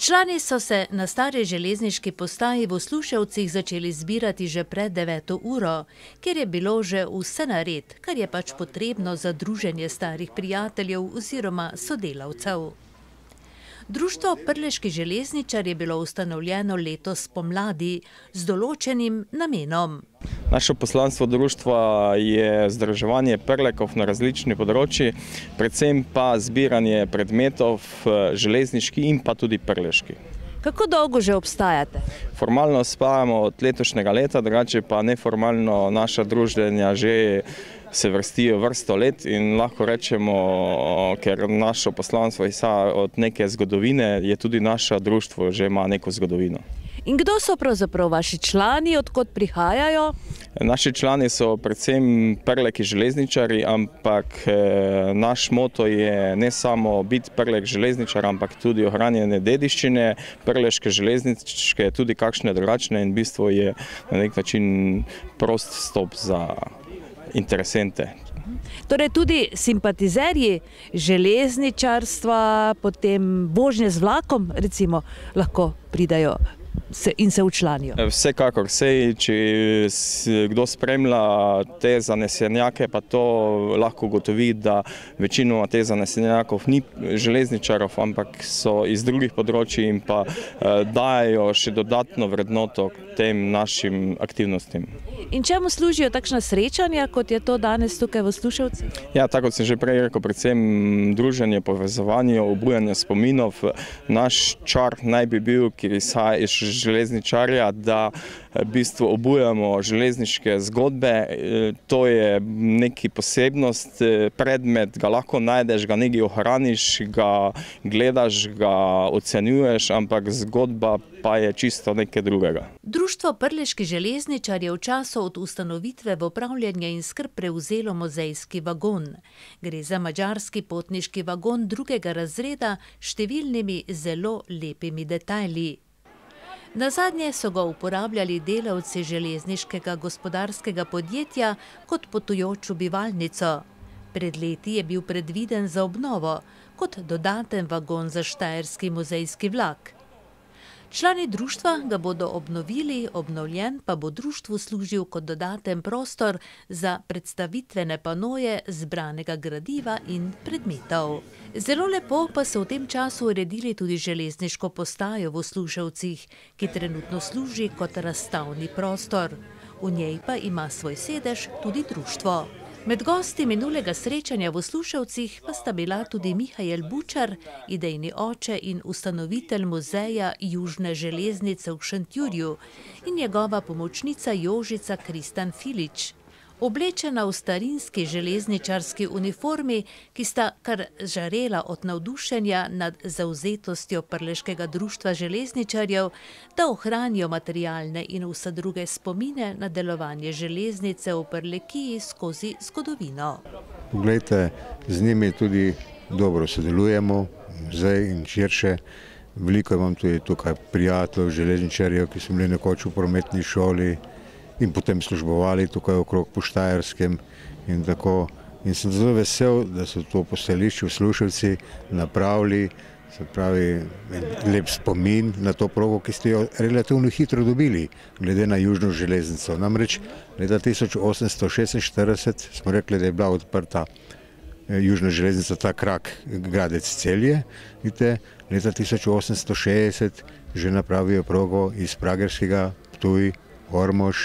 Člani so se na stari železniški postaji v Sluševcih začeli zbirati že pred 9. uro, kjer je bilo že vse nared, kar je pač potrebno za druženje starih prijateljev oziroma sodelavcev. Društvo Prleški železničar je bilo ustanovljeno letos pomladi z določenim namenom. Naše poslanstvo društva je združevanje prlekov na različnih področjih, predvsem pa zbiranje predmetov železniški in pa tudi prleški. Kako dolgo že obstajate? Formalno spajamo od letošnjega leta, drugače pa neformalno naša druženja že se vrstijo vrsto let in lahko rečemo, ker naše poslanstvo izhaja od neke zgodovine, je tudi naše društvo že ima neko zgodovino. In kdo so pravzaprav vaši člani, odkot prihajajo? Naši člani so predvsem prleki železničari, ampak naš moto je ne samo biti prlek železničar, ampak tudi ohranjene dediščine, prleške železničke, tudi kakšne drugačne in v bistvu je na nek način prost stop za interesente. Torej tudi simpatizerji železničarstva, potem vožnje z vlakom, recimo, lahko pridajo in se včlanijo. Vsekakor, če kdo spremlja te zanesenjake, pa to lahko ugotovi, da večinoma te zanesenjakov ni železničarov, ampak so iz drugih področij in pa dajo še dodatno vrednoto tem našim aktivnostim. In čemu služijo takšna srečanja, kot je to danes tukaj v Sluševcih? Ja, tako kot sem že prej rekel, predvsem druženje, povezovanje, obujanje spominov. Naš čar naj bi bil, ki izhaja iz železničarja, da v bistvu obujamo železniške zgodbe. To je neki posebnost, predmet ga lahko najdeš, ga nekaj ohraniš, ga gledaš, ga ocenjuješ, ampak zgodba pa je čisto nekaj drugega. Društvo Prleški železničar je v času od ustanovitve v upravljanje in skrb prevzelo muzejski vagon. Gre za madžarski potniški vagon drugega razreda s številnimi zelo lepimi detajli. Nazadnje so ga uporabljali delavci železniškega gospodarskega podjetja kot potujočo bivalnico. Pred leti je bil predviden za obnovo kot dodaten vagon za štajerski muzejski vlak. Člani društva ga bodo obnovili, obnovljen pa bo društvu služil kot dodaten prostor za predstavitvene panoje zbranega gradiva in predmetov. Zelo lepo pa so v tem času uredili tudi železniško postajo v Sluševcih, ki trenutno služi kot razstavni prostor. V njej pa ima svoj sedež tudi društvo. Med gosti minulega srečanja v Sluševcih pa sta bila tudi Mihajl Bučar, idejni oče in ustanovitelj muzeja Južne železnice v Šentjurju, in njegova pomočnica Jožica Kristan Filič. Oblečena v starinski železničarski uniformi, ki sta kar žarela od navdušenja nad zavzetostjo Prleškega društva železničarjev, da ohranijo materialne in vse druge spomine na delovanje železnice v Prlekiji skozi zgodovino. Poglejte, z njimi tudi dobro sodelujemo, muzej in širše. Veliko imam tudi tukaj prijateljev, železničarjev, ki so bili nekoč v prometni šoli in potem službovali tukaj okrog po Štajerskem in tako. In sem zelo vesel, da so to postajališče v Sluševci napravili, se pravi, lep spomin na to progo, ki ste jo relativno hitro dobili, glede na Južno železnico. Namreč leta 1846 smo rekli, da je bila odprta Južna železnica, ta krak Gradec-Celje. Vidite, leta 1860 že napravijo progo iz Pragerskega, Ptuj, Ormož,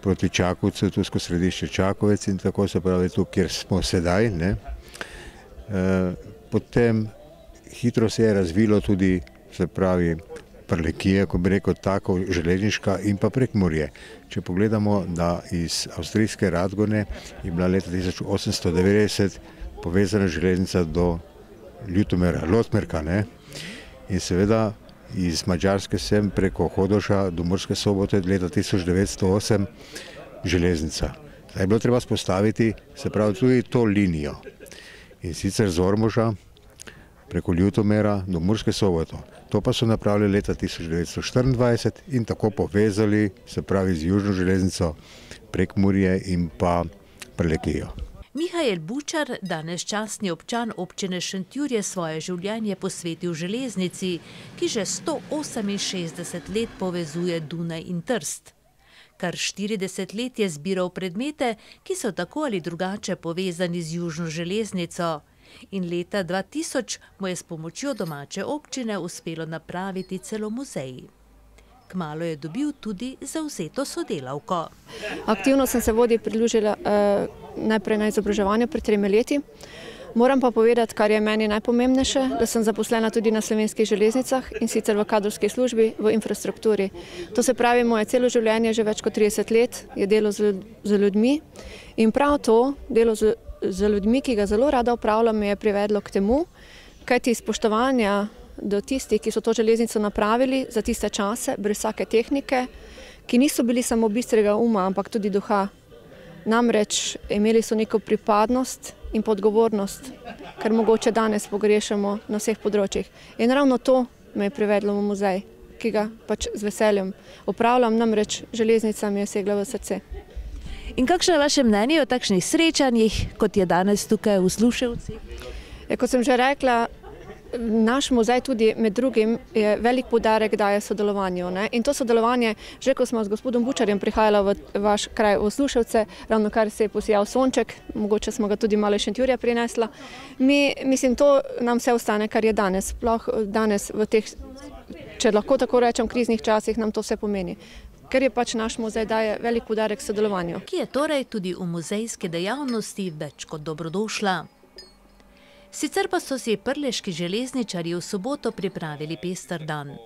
proti Čakovcu, tu skozi središče Čakovec in tako, se pravi tu, kjer smo sedaj. Potem hitro se je razvilo tudi, se pravi, Prlekija, ko bi rekel tako, železniška in pa Prekmurje. Če pogledamo, da iz avstrijske Radgone je bila leta 1890 povezana železnica do Ljutomera, Lotmerka, in seveda iz Madžarske sem preko Hodoša do Murske Sobote leta 1908 železnica. Zdaj je bilo treba spostaviti, se pravi, tudi to linijo. In sicer z Ormoža preko Ljutomera do Murske Sobote. To pa so napravili leta 1924 in tako povezali, se pravi, z Južno železnico Prekmurje in pa Prlekijo. Mihael Bučar, danes častni občan občine Šentjur, je svoje življenje posvetil železnici, ki že 168 let povezuje Dunaj in Trst. Kar 40 let je zbiral predmete, ki so tako ali drugače povezani z južno železnico. In leta 2000 mu je s pomočjo domače občine uspelo napraviti celo muzej. Kmalu je dobil tudi zavzeto sodelavko. Aktivno sem se vodji pridružila najprej na izobraževanju pred 3 leti. Moram pa povedati, kar je meni najpomembnejše, da sem zaposlena tudi na Slovenskih železnicah in sicer v kadrovski službi, v infrastrukturi. To se pravi, moje celo življenje, že več kot 30 let, je delo z ljudmi in prav to delo z ljudmi, ki ga zelo rada opravljam, me je privedlo k temu, kajti spoštovanja do tistih, ki so to železnico napravili za tiste čase, brez vsake tehnike, ki niso bili samo bistrega uma, ampak tudi duha. Namreč imeli so neko pripadnost in odgovornost, kar mogoče danes pogrešamo na vseh področjih. In ravno to me je privedlo v muzej, ki ga pač z veseljem opravljam, namreč železnica mi je segla v srce. In kakšno je vaše mnenje o takšnih srečanjih, kot je danes tukaj v Sluševcih? Kot sem že rekla, naš muzej tudi med drugim je velik poudarek daje sodelovanju. In to sodelovanje, že ko smo z gospodom Bučarjem prihajala v vaš kraj v Sluševce, ravno kar se je posijal sonček, mogoče smo ga tudi malo iz Šentjurja prinesla. Mislim, to nam vse ostane, kar je danes. Sploh danes v teh, če lahko tako rečem, kriznih časih nam to vse pomeni. Ker je pač naš muzej daje velik poudarek sodelovanju. Ki je torej tudi v muzejski dejavnosti več kot dobrodošla. Sicer pa so si prleški železničarji v soboto pripravili pester dan.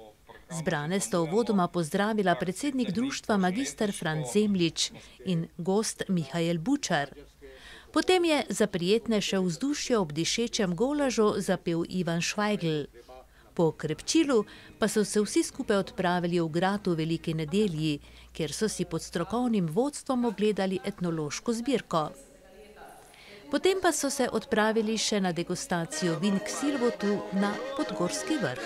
Zbrane sta uvodoma pozdravila predsednik društva magister Franc Zemljič in gost Mihael Bučar. Potem je za prijetnejše vzdušje ob dišečem golažu zapel Ivan Švajgl. Po krepčilu pa so se vsi skupaj odpravili v grad v Veliki nedelji, kjer so si pod strokovnim vodstvom ogledali etnološko zbirko. Potem pa so se odpravili še na degustacijo vin k Silvotu na Podgorski vrh.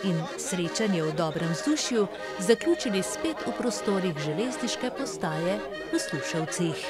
In srečanje v dobrem vzdušju zaključili spet v prostorih železniške postaje v Sluševcih.